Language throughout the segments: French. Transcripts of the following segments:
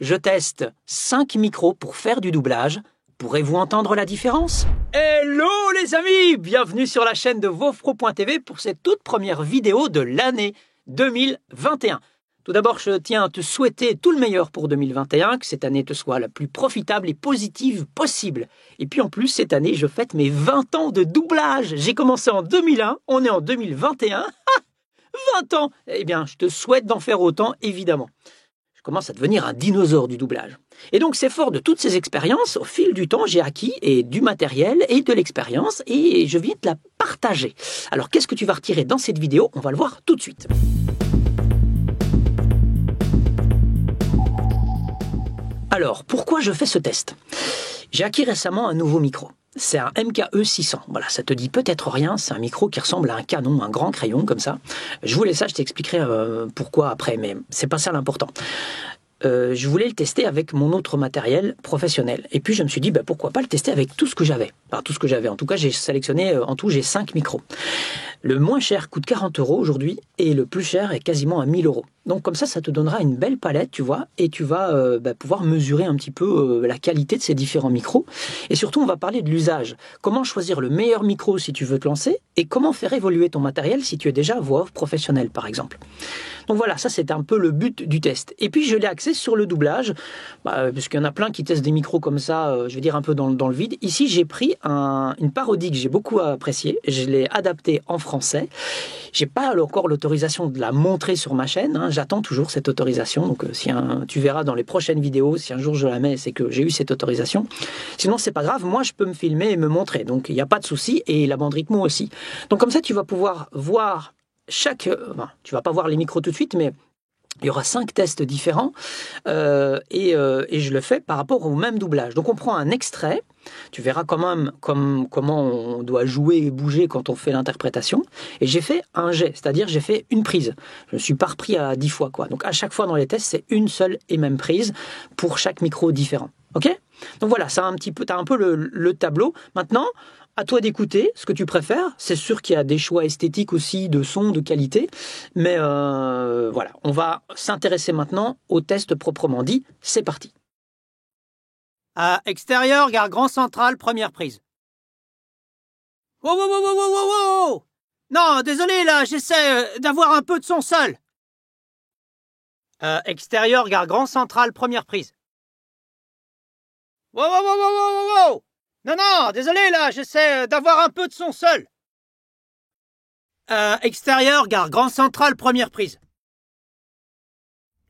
je teste 5 micros pour faire du doublage. Pourrez-vous entendre la différence? Hello les amis! Bienvenue sur la chaîne de vovpro.tv pour cette toute première vidéo de l'année 2021. Tout d'abord, je tiens à te souhaiter tout le meilleur pour 2021, que cette année te soit la plus profitable et positive possible. Et puis en plus, cette année, je fête mes 20 ans de doublage. J'ai commencé en 2001, on est en 2021. 20 ans! Eh bien, je te souhaite d'en faire autant, évidemment. Je commence à devenir un dinosaure du doublage. Et donc, c'est fort de toutes ces expériences, au fil du temps, j'ai acquis du matériel et de l'expérience, et je viens te la partager. Alors, qu'est-ce que tu vas retirer dans cette vidéo? On va le voir tout de suite. Alors, pourquoi je fais ce test? J'ai acquis récemment un nouveau micro. C'est un MKE 600. Voilà, ça te dit peut-être rien, c'est un micro qui ressemble à un canon, un grand crayon comme ça. Je voulais ça, je t'expliquerai pourquoi après, mais c'est pas ça l'important. Je voulais le tester avec mon autre matériel professionnel. Et puis je me suis dit, pourquoi pas le tester avec tout ce que j'avais. Enfin, tout ce que j'avais. En tout cas, j'ai sélectionné, en tout, j'ai 5 micros. Le moins cher coûte 40 € aujourd'hui et le plus cher est quasiment à 1000 €. Donc comme ça te donnera une belle palette, tu vois, et tu vas pouvoir mesurer un petit peu la qualité de ces différents micros. Et surtout, on va parler de l'usage. Comment choisir le meilleur micro si tu veux te lancer et comment faire évoluer ton matériel si tu es déjà voix off professionnel, par exemple. Donc voilà, ça c'est un peu le but du test. Et puis je l'ai axé sur le doublage, parce qu'il y en a plein qui testent des micros comme ça, je veux dire un peu dans le vide. Ici, j'ai pris une parodie que j'ai beaucoup appréciée. Je l'ai adaptée en français. J'ai pas encore l'autorisation de la montrer sur ma chaîne, hein. J'attends toujours cette autorisation. Donc tu verras dans les prochaines vidéos, si un jour je la mets, c'est que j'ai eu cette autorisation. Sinon, c'est pas grave, moi je peux me filmer et me montrer. Donc il n'y a pas de souci, et la bande rythmo aussi. Donc comme ça, tu vas pouvoir voir tu vas pas voir les micros tout de suite, mais il y aura 5 tests différents et je le fais par rapport au même doublage. Donc on prend un extrait, tu verras quand même comment on doit jouer et bouger quand on fait l'interprétation. Et j'ai fait un jet, c'est-à-dire j'ai fait une prise. Je ne suis pas repris à 10 fois, quoi. Donc à chaque fois dans les tests, c'est une seule et même prise pour chaque micro différent. Ok? Donc voilà, t'as un peu le tableau. Maintenant, à toi d'écouter ce que tu préfères. C'est sûr qu'il y a des choix esthétiques aussi, de son, de qualité. Mais voilà, on va s'intéresser maintenant au test proprement dit. C'est parti. Extérieur, gare Grand Central, première prise. Wow, wow, wow, wow, wow, wow, wow. Non, désolé, là, j'essaie d'avoir un peu de son seul. Extérieur, gare Grand Central, première prise. Wow, wow, wow, wow, wow, wow. Non, désolé, là, j'essaie d'avoir un peu de son seul. Extérieur, gare Grand Central, première prise.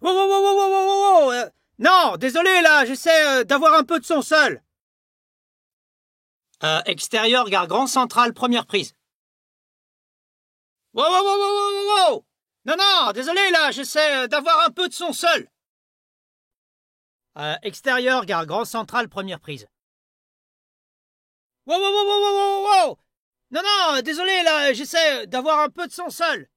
Wow, wow, wow, wow, wow, wow, wow. Non, désolé, là, j'essaie d'avoir un peu de son seul. Extérieur, gare Grand Central, première prise. Wow, wow, wow, wow, wow, wow. Non, désolé, là, j'essaie d'avoir un peu de son seul. Extérieur, gare Grand Central, première prise. Wow, wow, wow, wow, wow, wow, wow. Non, désolé, là, j'essaie d'avoir un peu de son seul.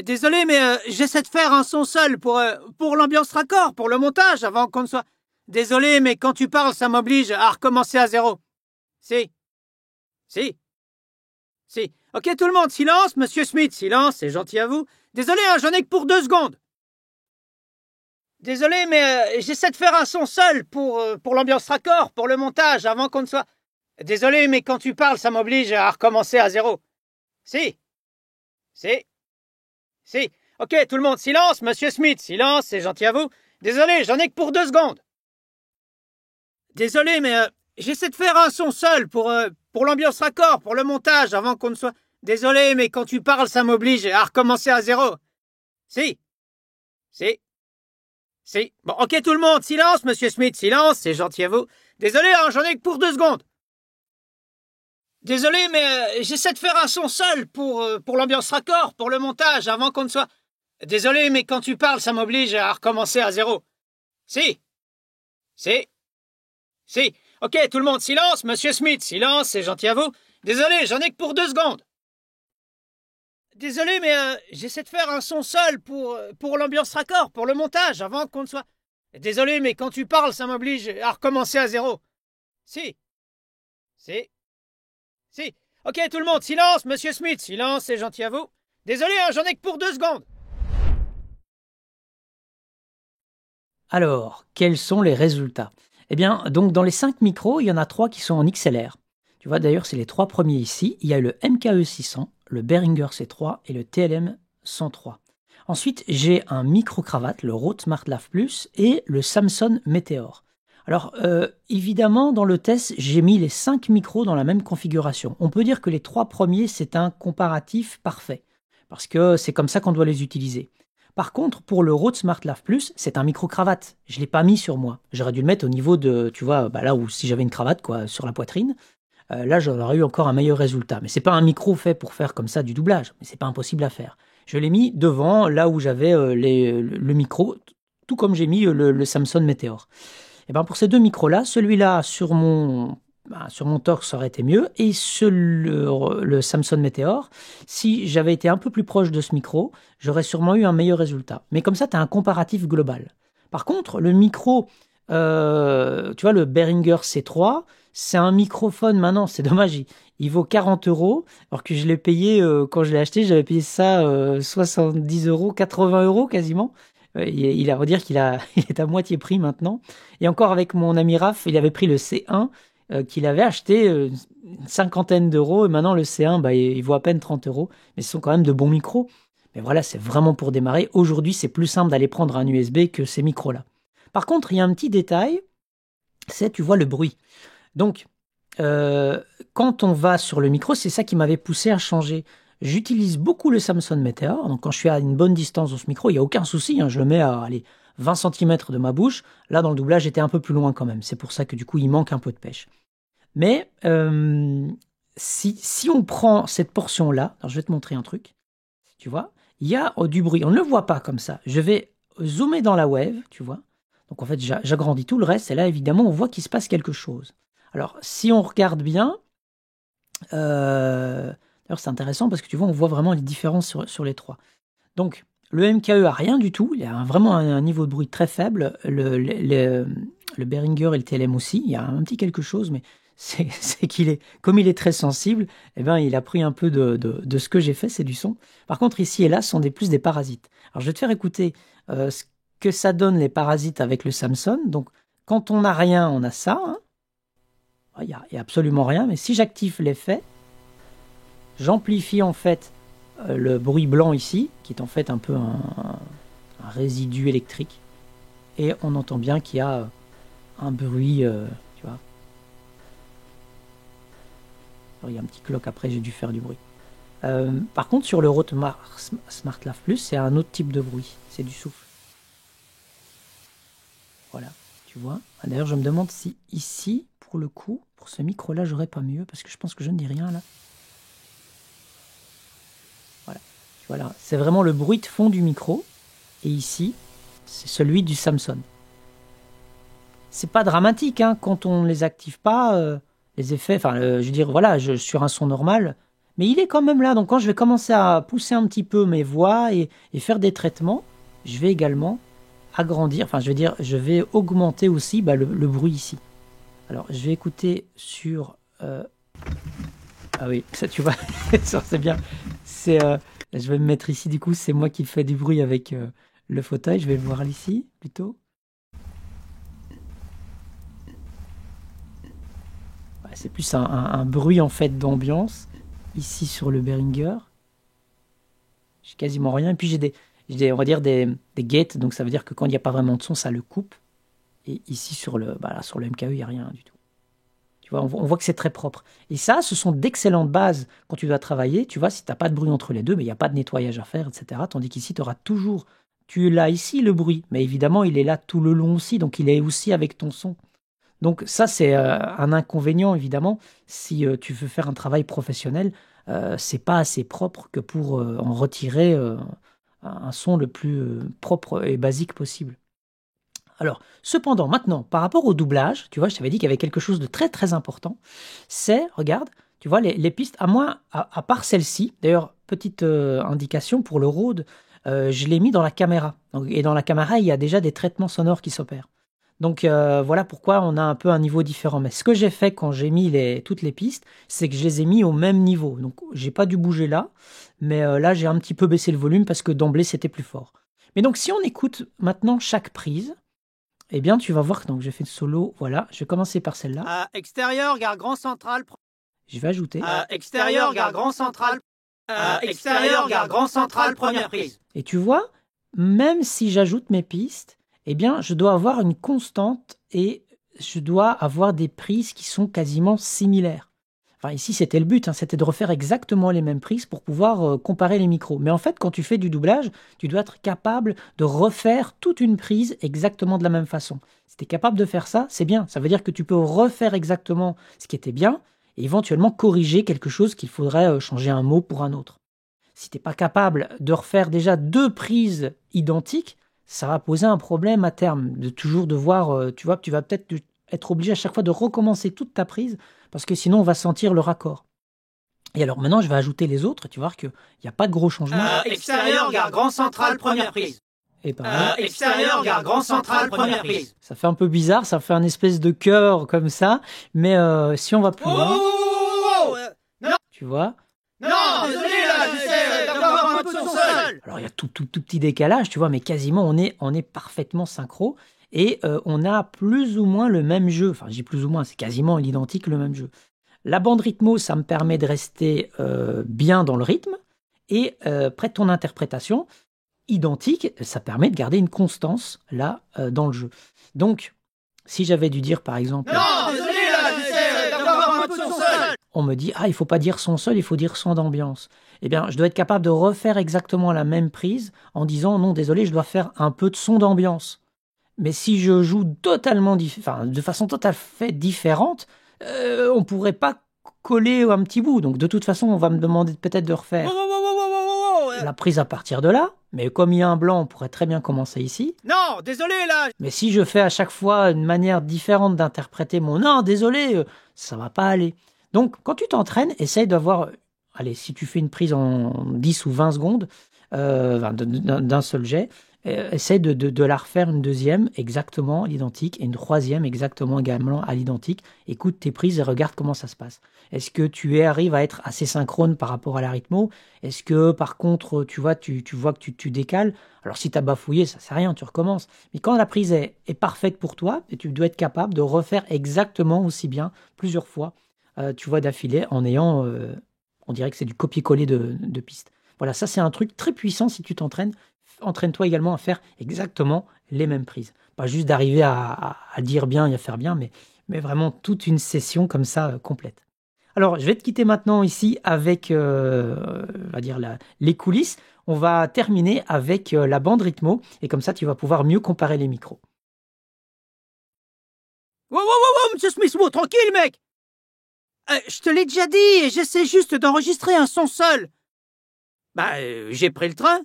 Désolé, mais j'essaie de faire un son seul pour l'ambiance raccord, pour le montage, avant qu'on ne soit... Désolé, mais quand tu parles, ça m'oblige à recommencer à zéro. Si. Ok, tout le monde, silence, Monsieur Smith, silence, c'est gentil à vous. Désolé, hein, j'en ai que pour 2 secondes. Désolé, mais j'essaie de faire un son seul pour l'ambiance raccord, pour le montage, avant qu'on ne soit... Désolé, mais quand tu parles, ça m'oblige à recommencer à zéro. Si. Ok, tout le monde, silence, Monsieur Smith, silence, c'est gentil à vous. Désolé, j'en ai que pour 2 secondes. Désolé, mais j'essaie de faire un son seul pour l'ambiance raccord, pour le montage, avant qu'on ne soit... Désolé, mais quand tu parles, ça m'oblige à recommencer à zéro. Si. Bon, ok, tout le monde, silence, Monsieur Smith, silence, c'est gentil à vous. Désolé, hein, j'en ai que pour 2 secondes. Désolé, mais j'essaie de faire un son seul pour l'ambiance raccord, pour le montage, avant qu'on ne soit... Désolé, mais quand tu parles, ça m'oblige à recommencer à zéro. Si. Ok, tout le monde, silence, Monsieur Smith, silence, c'est gentil à vous. Désolé, j'en ai que pour 2 secondes. Désolé, mais j'essaie de faire un son seul pour l'ambiance raccord, pour le montage, avant qu'on ne soit... Désolé, mais quand tu parles, ça m'oblige à recommencer à zéro. Si. Ok, tout le monde, silence, Monsieur Smith, silence, c'est gentil à vous. Désolé, hein, j'en ai que pour 2 secondes. Alors, quels sont les résultats? Eh bien, donc dans les 5 micros, il y en a 3 qui sont en XLR. Tu vois, d'ailleurs, c'est les 3 premiers ici. Il y a le MKE 600, le Behringer C3 et le TLM 103. Ensuite, j'ai un micro-cravate, le Rode SmartLav Plus et le Samson Meteor. Alors, évidemment, dans le test, j'ai mis les 5 micros dans la même configuration. On peut dire que les 3 premiers, c'est un comparatif parfait, parce que c'est comme ça qu'on doit les utiliser. Par contre, pour le Rode SmartLav Plus, c'est un micro-cravate. Je ne l'ai pas mis sur moi. J'aurais dû le mettre au niveau de, tu vois, là où si j'avais une cravate quoi, sur la poitrine, là j'aurais eu encore un meilleur résultat. Mais c'est pas un micro fait pour faire comme ça du doublage, mais c'est pas impossible à faire. Je l'ai mis devant, là où j'avais le micro, tout comme j'ai mis le Samson Meteor. Et ben pour ces 2 micros-là, celui-là sur mon torse aurait été mieux, et le Samson Meteor, si j'avais été un peu plus proche de ce micro, j'aurais sûrement eu un meilleur résultat. Mais comme ça, tu as un comparatif global. Par contre, le micro, tu vois, le Behringer C3, c'est un microphone maintenant, c'est dommage, il vaut 40 €, alors que je l'ai payé, quand je l'ai acheté, j'avais payé ça 70 €, 80 € quasiment. Il a redire qu'il il est à moitié prix maintenant. Et encore avec mon ami Raph, il avait pris le C1 qu'il avait acheté une cinquantaine d'euros, et maintenant le C1, il vaut à peine 30 €. Mais ce sont quand même de bons micros. Mais voilà, c'est vraiment pour démarrer. Aujourd'hui, c'est plus simple d'aller prendre un USB que ces micros-là. Par contre, il y a un petit détail, c'est, tu vois, le bruit. Donc, quand on va sur le micro, c'est ça qui m'avait poussé à changer. J'utilise beaucoup le Samson Meteor, donc quand je suis à une bonne distance de ce micro, il n'y a aucun souci, je le mets à 20 cm de ma bouche. Là, dans le doublage, j'étais un peu plus loin quand même. C'est pour ça que du coup, il manque un peu de pêche. Mais si on prend cette portion-là, alors je vais te montrer un truc, tu vois, il y a du bruit. On ne le voit pas comme ça. Je vais zoomer dans la wave, tu vois. Donc en fait, j'agrandis tout le reste, et là, évidemment, on voit qu'il se passe quelque chose. Alors, si on regarde bien, d'ailleurs, c'est intéressant parce que tu vois, on voit vraiment les différences sur les 3. Donc, le MKE a rien du tout, il a vraiment un niveau de bruit très faible. Le Behringer et le TLM aussi, il y a un petit quelque chose, mais c'est comme il est très sensible, eh ben, il a pris un peu de ce que j'ai fait, c'est du son. Par contre, ici et là, ce sont plus des parasites. Alors, je vais te faire écouter ce que ça donne les parasites avec le Samson. Donc, quand on n'a rien, on a ça, hein. Il n'y a absolument rien, mais si j'active l'effet, j'amplifie en fait le bruit blanc ici, qui est en fait un peu un résidu électrique, et on entend bien qu'il y a un bruit, tu vois. Alors, il y a un petit clock après, j'ai dû faire du bruit. Par contre, sur le Rode SmartLav Plus, c'est un autre type de bruit, c'est du souffle. Voilà, tu vois. D'ailleurs, je me demande si ici, pour le coup, pour ce micro-là, j'aurais pas mieux, parce que je pense que je ne dis rien là. Voilà, tu vois là, c'est vraiment le bruit de fond du micro, et ici, c'est celui du Samson. C'est pas dramatique, hein, quand on ne les active pas, les effets, enfin, je veux dire, voilà, sur un son normal, mais il est quand même là, donc quand je vais commencer à pousser un petit peu mes voix et faire des traitements, je vais également agrandir, enfin, je veux dire, je vais augmenter aussi le bruit ici. Alors, je vais écouter sur... Ah oui, ça tu vois, c'est bien. Je vais me mettre ici, du coup, c'est moi qui fais du bruit avec le fauteuil. Je vais le voir ici, plutôt. Ouais, c'est plus un bruit, en fait, d'ambiance. Ici, sur le Behringer. J'ai quasiment rien. Et puis, j'ai on va dire, des gates. Donc, ça veut dire que quand il n'y a pas vraiment de son, ça le coupe. Et ici, sur le MKE, il n'y a rien du tout. Tu vois, on voit que c'est très propre. Et ça, ce sont d'excellentes bases quand tu dois travailler. Tu vois, si tu n'as pas de bruit entre les deux, mais il n'y a pas de nettoyage à faire, etc. Tandis qu'ici, tu auras toujours... Tu l'as ici, le bruit. Mais évidemment, il est là tout le long aussi. Donc, il est aussi avec ton son. Donc, ça, c'est un inconvénient, évidemment. Si tu veux faire un travail professionnel, c'est pas assez propre que pour en retirer un son le plus propre et basique possible. Alors, cependant, maintenant, par rapport au doublage, tu vois, je t'avais dit qu'il y avait quelque chose de très très important. C'est, regarde, tu vois, les pistes, à part celle-ci, d'ailleurs, petite indication pour le Rode, je l'ai mis dans la caméra. Et dans la caméra, il y a déjà des traitements sonores qui s'opèrent. Donc voilà pourquoi on a un peu un niveau différent. Mais ce que j'ai fait quand j'ai mis toutes les pistes, c'est que je les ai mis au même niveau. Donc j'ai pas dû bouger là, mais là j'ai un petit peu baissé le volume parce que d'emblée c'était plus fort. Mais donc si on écoute maintenant chaque prise, eh bien, tu vas voir que donc j'ai fait le solo. Voilà, je vais commencer par celle-là. Extérieur, gare grand central. Je vais ajouter. Extérieur, gare grand central. Extérieur, gare grand central, première prise. Et tu vois, même si j'ajoute mes pistes, eh bien, je dois avoir une constante et je dois avoir des prises qui sont quasiment similaires. Enfin, ici, c'était le but, c'était de refaire exactement les mêmes prises pour pouvoir comparer les micros. Mais en fait, quand tu fais du doublage, tu dois être capable de refaire toute une prise exactement de la même façon. Si tu es capable de faire ça, c'est bien. Ça veut dire que tu peux refaire exactement ce qui était bien et éventuellement corriger quelque chose qu'il faudrait changer un mot pour un autre. Si tu n'es pas capable de refaire déjà 2 prises identiques, ça va poser un problème à terme. De toujours devoir, tu vas peut-être être obligé à chaque fois de recommencer toute ta prise parce que sinon on va sentir le raccord. Et alors maintenant je vais ajouter les autres, tu vas voir qu'il n'y a pas de gros changements. Extérieur, gare grand central, première prise. Et pareil, Extérieur, gare grand central, première prise. ça fait un peu bizarre, ça fait un espèce de cœur comme ça, mais si on va plus loin, Non, tu vois. non, désolé là, j'essaie d'avoir un peu de son seul. Alors il y a tout petit décalage, tu vois, mais quasiment on est parfaitement synchro et on a plus ou moins le même jeu. Enfin, je dis plus ou moins, c'est quasiment l'identique le même jeu. La bande rythmo, ça me permet de rester bien dans le rythme et près de ton interprétation, identique, ça permet de garder une constance là dans le jeu. Donc, si j'avais dû dire par exemple, Non, désolé là, j'essaie d'avoir un peu de son seul. on me dit « Ah, il faut pas dire son seul, il faut dire son d'ambiance ». Eh bien, je dois être capable de refaire exactement la même prise en disant « Non, désolé, je dois faire un peu de son d'ambiance ». Mais si je joue totalement de façon tout à fait différente, on ne pourrait pas coller un petit bout. Donc, de toute façon, on va me demander peut-être de refaire la prise à partir de là. Mais comme il y a un blanc, on pourrait très bien commencer ici. Non, désolé là. Mais si je fais à chaque fois une manière différente d'interpréter mon « Non, désolé », ça va pas aller. Donc, quand tu t'entraînes, essaye d'avoir... Allez, si tu fais une prise en 10 ou 20 secondes, d'un seul jet, essaye de la refaire une deuxième exactement à l'identique et une troisième exactement également à l'identique. Écoute tes prises et regarde comment ça se passe. Est-ce que tu arrives à être assez synchrone par rapport à la rythmo? Est-ce que par contre tu vois que tu décales? Alors si tu as bafouillé, ça sert à rien, tu recommences. Mais quand la prise est parfaite pour toi, et tu dois être capable de refaire exactement aussi bien plusieurs fois, tu vois, d'affilée en ayant, on dirait que c'est du copier-coller de pistes. Voilà, ça c'est un truc très puissant si tu t'entraînes. Entraîne-toi également à faire exactement les mêmes prises. Pas juste d'arriver à dire bien et à faire bien, mais vraiment toute une session comme ça complète. Alors, je vais te quitter maintenant ici avec on va dire les coulisses. On va terminer avec la bande rythmo et comme ça, tu vas pouvoir mieux comparer les micros. Wow, monsieur Smith, tranquille, mec. Je te l'ai déjà dit, j'essaie juste d'enregistrer un son seul. J'ai pris le train.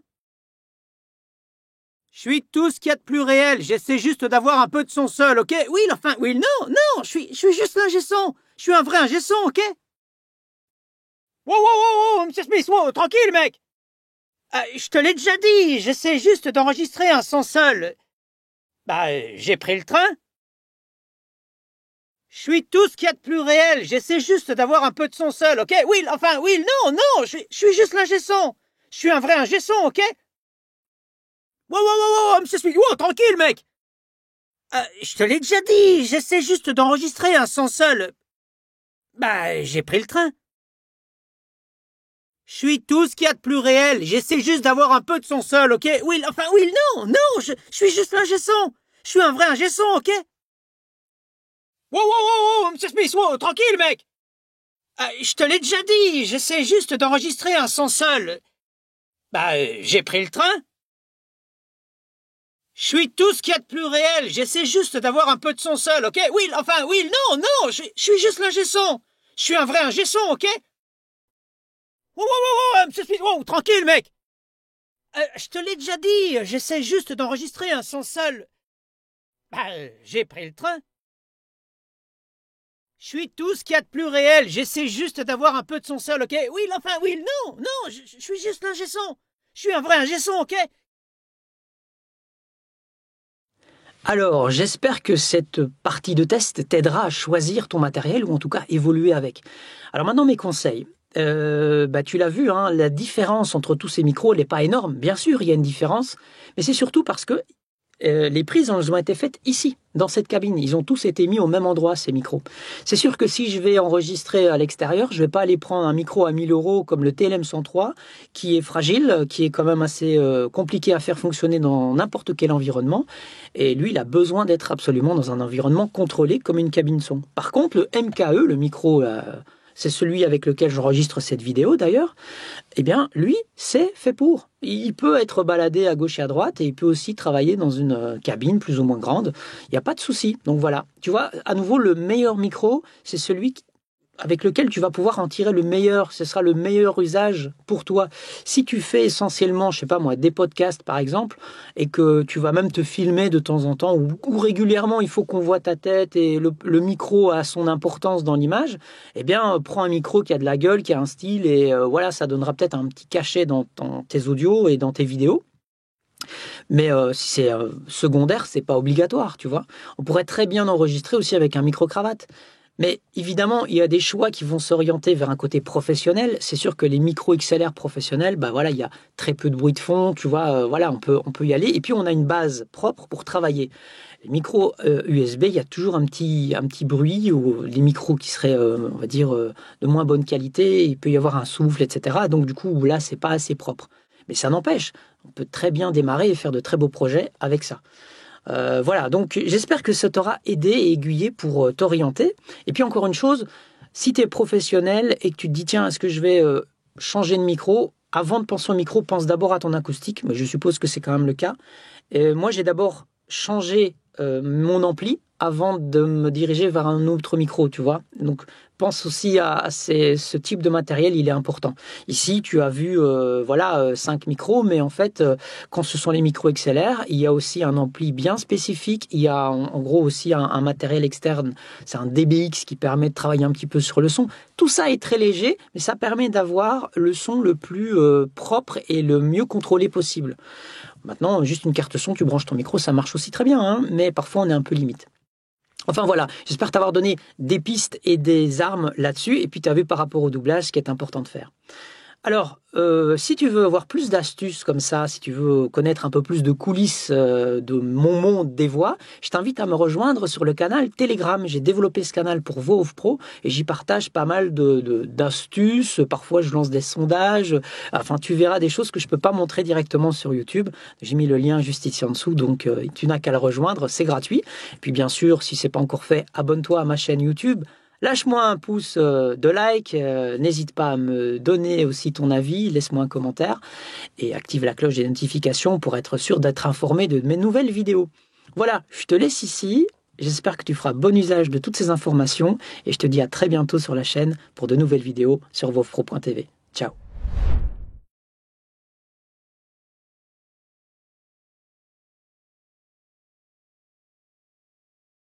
Je suis tout ce qu'il y a de plus réel, j'essaie juste d'avoir un peu de son seul, ok? Oui, non, je suis juste l'ingé son. Je suis un vrai ingé son, ok? Wow, monsieur Smith, tranquille, mec. Je te l'ai déjà dit, j'essaie juste d'enregistrer un son seul. J'ai pris le train. Je suis tout ce qu'il y a de plus réel, j'essaie juste d'avoir un peu de son seul, ok? Oui, non, je suis juste l'ingé son. Je suis un vrai ingé son, ok? Wow, monsieur Smith, tranquille, mec. Je te l'ai déjà dit, j'essaie juste d'enregistrer un son seul. J'ai pris le train. Je suis tout ce qu'il y a de plus réel, j'essaie juste d'avoir un peu de son seul, ok? Oui, non, je suis juste l'ingé son. Je suis un vrai ingé son, ok? Wow, monsieur Smith, tranquille, mec. Je te l'ai déjà dit, j'essaie juste d'enregistrer un son seul. J'ai pris le train. Je suis tout ce qu'il y a de plus réel, j'essaie juste d'avoir un peu de son seul, ok? Oui, non, je suis juste l'ingé son. Je suis un vrai ingé son, ok? Wow, monsieur Smith, tranquille, mec. Je te l'ai déjà dit, j'essaie juste d'enregistrer un son seul. J'ai pris le train. Je suis tout ce qu'il y a de plus réel, j'essaie juste d'avoir un peu de son seul, ok? Oui, non, je suis juste l'ingé son. Je suis un vrai ingé son, ok? Alors, j'espère que cette partie de test t'aidera à choisir ton matériel ou en tout cas évoluer avec. Alors maintenant, mes conseils. Tu l'as vu, la différence entre tous ces micros, elle n'est pas énorme. Bien sûr, il y a une différence, mais c'est surtout parce que les prises, elles ont été faites ici, dans cette cabine. Ils ont tous été mis au même endroit, ces micros. C'est sûr que si je vais enregistrer à l'extérieur, je vais pas aller prendre un micro à 1000 € comme le TLM103, qui est fragile, qui est quand même assez compliqué à faire fonctionner dans n'importe quel environnement. Et lui, il a besoin d'être absolument dans un environnement contrôlé comme une cabine son. Par contre, le MKE, le micro... c'est celui avec lequel j'enregistre cette vidéo d'ailleurs, eh bien, lui, c'est fait pour. Il peut être baladé à gauche et à droite et il peut aussi travailler dans une cabine plus ou moins grande. Il n'y a pas de souci. Donc voilà, tu vois, à nouveau, le meilleur micro, c'est celui avec lequel tu vas pouvoir en tirer le meilleur. Ce sera le meilleur usage pour toi. Si tu fais essentiellement, je sais pas moi, des podcasts par exemple, et que tu vas même te filmer de temps en temps, ou régulièrement il faut qu'on voit ta tête et le micro a son importance dans l'image, eh bien prends un micro qui a de la gueule, qui a un style, et voilà, ça donnera peut-être un petit cachet dans tes audios et dans tes vidéos. Mais si c'est secondaire, c'est pas obligatoire, tu vois. On pourrait très bien enregistrer aussi avec un micro-cravate. Mais évidemment, il y a des choix qui vont s'orienter vers un côté professionnel. C'est sûr que les micros XLR professionnels, bah voilà, il y a très peu de bruit de fond, tu vois, voilà, on peut y aller. Et puis on a une base propre pour travailler. Les micros USB, il y a toujours un petit bruit, ou les micros qui seraient, on va dire, de moins bonne qualité, il peut y avoir un souffle, etc. Donc du coup, là, c'est pas assez propre. Mais ça n'empêche, on peut très bien démarrer et faire de très beaux projets avec ça. Voilà, donc j'espère que ça t'aura aidé et aiguillé pour t'orienter. Et puis encore une chose, si tu es professionnel et que tu te dis, tiens, est-ce que je vais changer de micro? Avant de penser au micro, pense d'abord à ton acoustique. Mais je suppose que c'est quand même le cas. Moi, j'ai d'abord changé mon ampli avant de me diriger vers un autre micro, tu vois. Donc, pense aussi à ce type de matériel, il est important. Ici, tu as vu, 5 micros, mais en fait, quand ce sont les micros XLR, il y a aussi un ampli bien spécifique. Il y a en gros aussi un matériel externe. C'est un DBX qui permet de travailler un petit peu sur le son. Tout ça est très léger, mais ça permet d'avoir le son le plus propre et le mieux contrôlé possible. Maintenant, juste une carte son, tu branches ton micro, ça marche aussi très bien, hein, mais parfois on est un peu limite. Enfin voilà, j'espère t'avoir donné des pistes et des armes là-dessus, et puis tu as vu par rapport au doublage ce qui est important de faire. Alors, si tu veux avoir plus d'astuces comme ça, si tu veux connaître un peu plus de coulisses de mon monde des voix, je t'invite à me rejoindre sur le canal Telegram. J'ai développé ce canal pour Voix Off Pro et j'y partage pas mal d'astuces. Parfois, je lance des sondages. Enfin, tu verras des choses que je ne peux pas montrer directement sur YouTube. J'ai mis le lien juste ici en dessous, donc tu n'as qu'à le rejoindre, c'est gratuit. Et puis bien sûr, si ce n'est pas encore fait, abonne-toi à ma chaîne YouTube. Lâche-moi un pouce de like, n'hésite pas à me donner aussi ton avis, laisse-moi un commentaire et active la cloche des notifications pour être sûr d'être informé de mes nouvelles vidéos. Voilà, je te laisse ici, j'espère que tu feras bon usage de toutes ces informations et je te dis à très bientôt sur la chaîne pour de nouvelles vidéos sur vovpro.tv. Ciao.